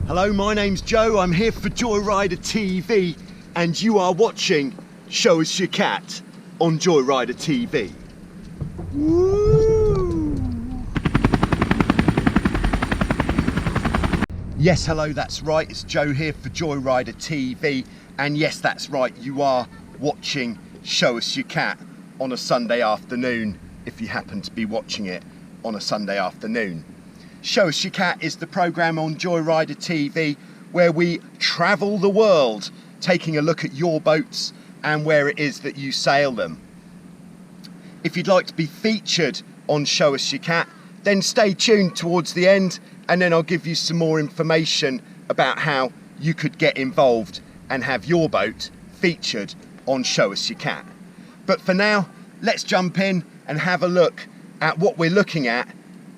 Hello, my name's Joe. I'm here for Joyrider TV and you are watching Show Us Your Cat on Joyrider TV. Woo! Yes, hello, that's right. It's Joe here for Joyrider TV. And yes, that's right. You are watching Show Us Your Cat on a Sunday afternoon, if you happen to be watching it on a Sunday afternoon. Show Us Your Cat is the programme on Joyrider TV where we travel the world, taking a look at your boats and where it is that you sail them. If you'd like to be featured on Show Us Your Cat, then stay tuned towards the end and then I'll give you some more information about how you could get involved and have your boat featured on Show Us Your Cat. But for now, let's jump in and have a look at what we're looking at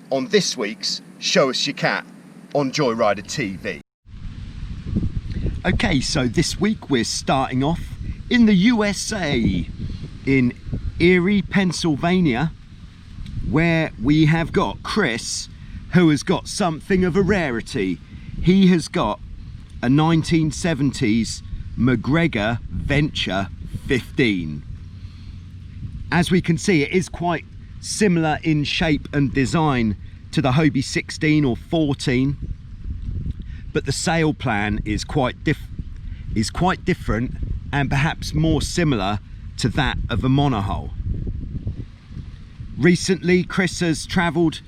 on this week's Show Us Your Cat on Joyrider TV. Okay, so this week we're starting off in the USA, in Erie, Pennsylvania, where we have got Chris, who has got something of a rarity. He has got a 1970s McGregor Venture 15. As we can see, it is quite similar in shape and design to the Hobie 16 or 14, but the sail plan is quite different and perhaps more similar to that of a monohull. Recently, Chris has travelled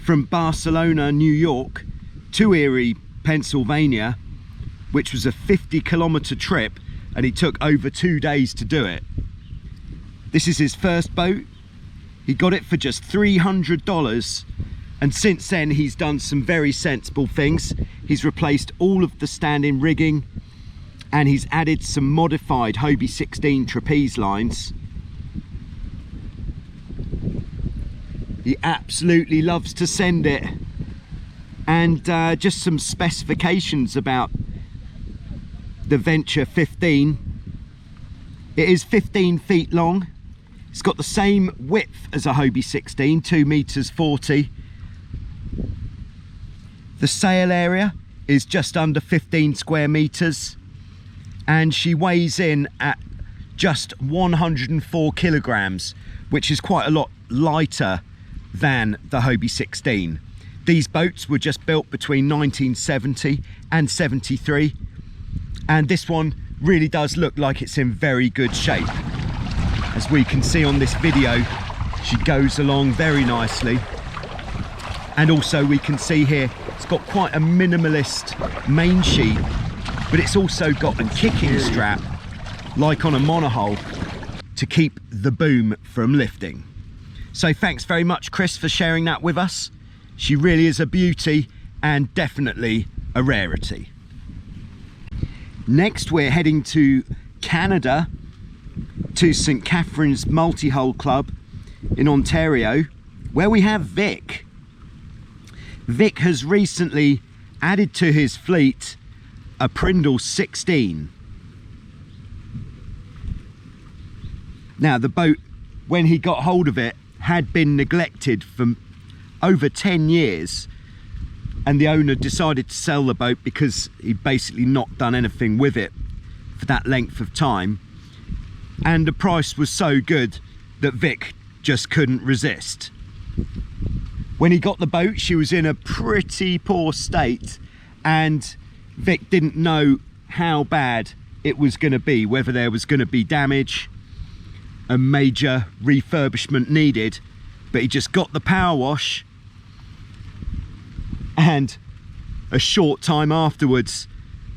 from Barcelona, New York to Erie, Pennsylvania, which was a 50-kilometre trip, and he took over 2 days to do it. This is his first boat. He got it for just $300, and since then he's done some very sensible things. He's replaced all of the standing rigging and he's added some modified Hobie 16 trapeze lines. He absolutely loves to send it. And just some specifications about the Venture 15. It is 15 feet long. It's got the same width as a Hobie 16, 2 meters 40. The sail area is just under 15 square meters, and she weighs in at just 104 kilograms, which is quite a lot lighter than the Hobie 16. These boats were just built between 1970 and 73, and this one really does look like it's in very good shape. As we can see on this video, she goes along very nicely. And also we can see here, it's got quite a minimalist main sheet, but it's also got a kicking strap, like on a monohull, to keep the boom from lifting. So thanks very much, Chris, for sharing that with us. She really is a beauty and definitely a rarity. Next, we're heading to Canada, to St. Catherine's Multi-Hull Club in Ontario, where we have Vic. Vic has recently added to his fleet a Prindle 16. Now, the boat, when he got hold of it, had been neglected for over 10 years, and the owner decided to sell the boat because he'd basically not done anything with it for that length of time, and the price was so good that Vic just couldn't resist. When he got the boat, she was in a pretty poor state, and Vic didn't know how bad it was going to be, whether there was going to be damage, a major refurbishment needed, but he just got the power wash, and a short time afterwards,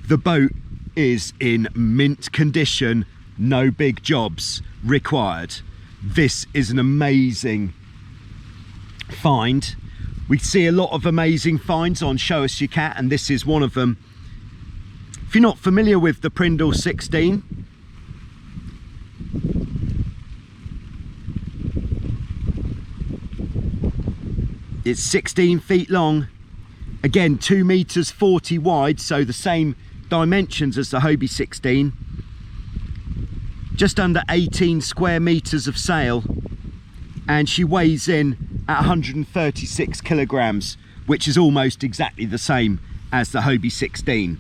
the boat is in mint condition, no big jobs required. This is an amazing find. We see a lot of amazing finds on Show Us Your Cat, and this is one of them. If you're not familiar with the Prindle 16, it's 16 feet long, again 2 meters 40 wide, so the same dimensions as the Hobie 16, just under 18 square meters of sail, and she weighs in at 136 kilograms, which is almost exactly the same as the Hobie 16.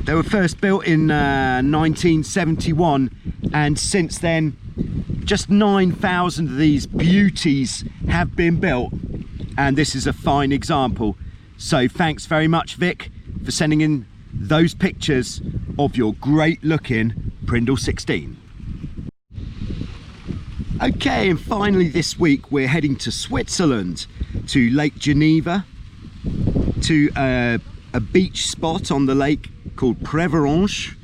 They were first built in 1971, and since then just 9,000 of these beauties have been built, and this is a fine example. So thanks very much, Vic, for sending in those pictures of your great looking Prindle 16. Okay, and finally this week we're heading to Switzerland, to Lake Geneva, to a beach spot on the lake called Préverange,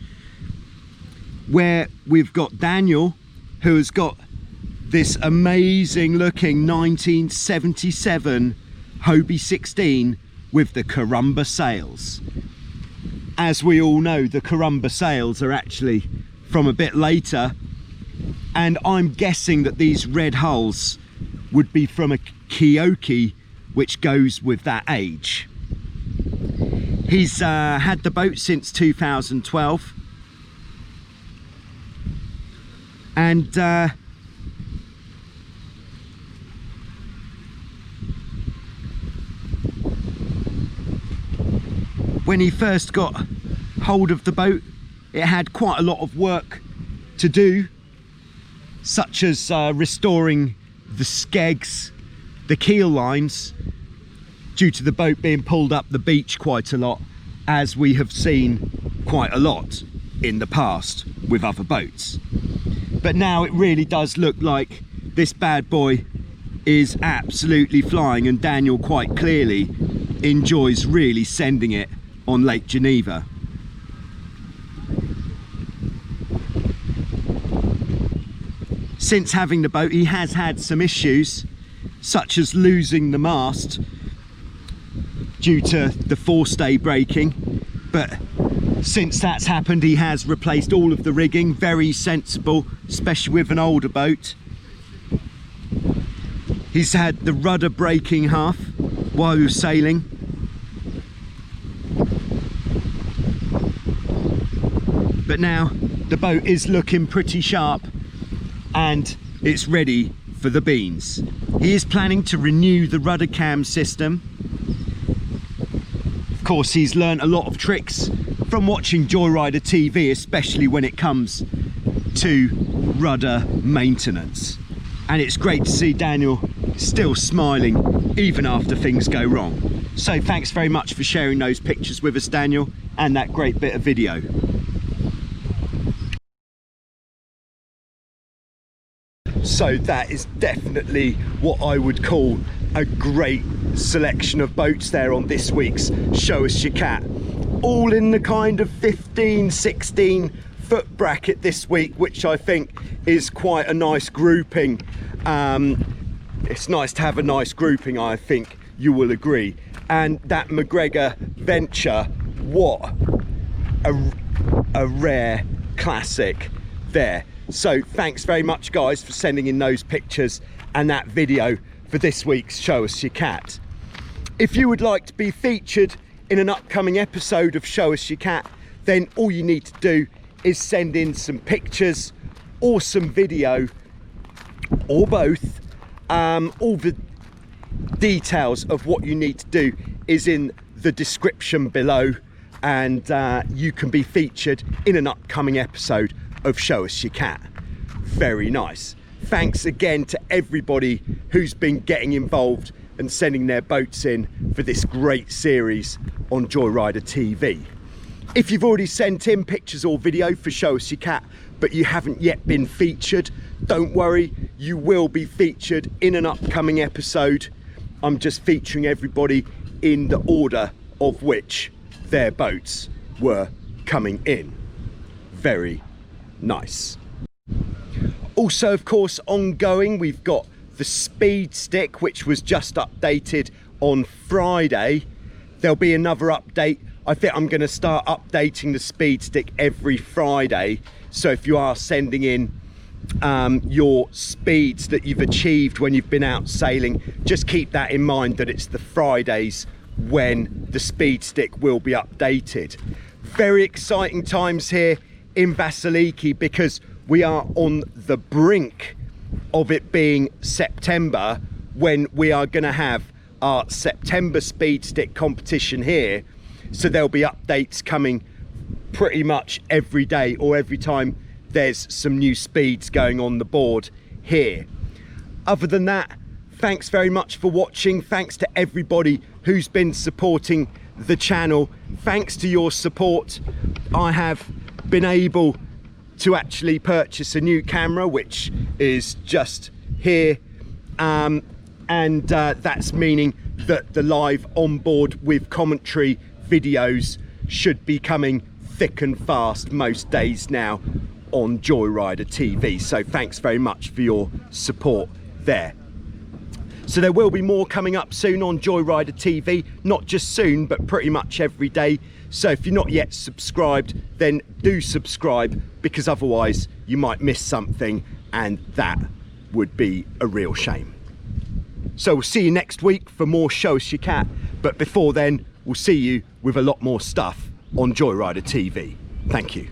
where we've got Daniel, who has got this amazing looking 1977 Hobie 16 with the Carumba sails. As we all know, the Carumba sails are actually from a bit later, and I'm guessing that these red hulls would be from a Kioki, which goes with that age. He's had the boat since 2012, and when he first got hold of the boat, it had quite a lot of work to do, such as restoring the skegs, the keel lines, due to the boat being pulled up the beach quite a lot, as we have seen quite a lot in the past with other boats. But now it really does look like this bad boy is absolutely flying, and Daniel quite clearly enjoys really sending it on Lake Geneva. Since having the boat, he has had some issues, such as losing the mast due to the forestay breaking, but since that's happened he has replaced all of the rigging. Very sensible, especially with an older boat. He's had the rudder breaking half while he was sailing, but now the boat is looking pretty sharp and it's ready for the beans. He is planning to renew the rudder cam system. Of course, he's learned a lot of tricks from watching Joyrider TV, especially when it comes to rudder maintenance. And it's great to see Daniel still smiling even after things go wrong. So thanks very much for sharing those pictures with us, Daniel, and that great bit of video. So that is definitely what I would call a great selection of boats there on this week's Show Us Your Cat. All in the kind of 15, 16 foot bracket this week, which I think is quite a nice grouping. It's nice to have a nice grouping, I think you will agree. And that McGregor Venture, what a rare classic there. So thanks very much, guys, for sending in those pictures and that video for this week's Show Us Your Cat. If you would like to be featured in an upcoming episode of Show Us Your Cat, then all you need to do is send in some pictures or some video, or both. All the details of what you need to do is in the description below, and you can be featured in an upcoming episode of Show Us Your Cat. Very nice. Thanks again to everybody who's been getting involved and sending their boats in for this great series on Joyrider TV. If you've already sent in pictures or video for Show Us Your Cat, but you haven't yet been featured, don't worry, you will be featured in an upcoming episode. I'm just featuring everybody in the order of which their boats were coming in. Very nice. Also, of course, ongoing, we've got the speed stick, which was just updated on Friday. There'll be another update. I think I'm going to start updating the speed stick every Friday. So if you are sending in your speeds that you've achieved when you've been out sailing, just keep that in mind, that it's the Fridays when the speed stick will be updated. Very exciting times here in Vasiliki, because we are on the brink of it being September, when we are going to have our September speed stick competition here, so there'll be updates coming pretty much every day or every time there's some new speeds going on the board here. Other than that, thanks very much for watching. Thanks to everybody who's been supporting the channel. Thanks to your support, I have been able to actually purchase a new camera, which is just here, and that's meaning that the live onboard with commentary videos should be coming thick and fast most days now on Joyrider TV. So thanks very much for your support there. So there will be more coming up soon on Joyrider TV, not just soon, but pretty much every day. So if you're not yet subscribed, then do subscribe, because otherwise you might miss something, and that would be a real shame. So we'll see you next week for more Show Us Your Cat, but before then, we'll see you with a lot more stuff on Joyrider TV. Thank you.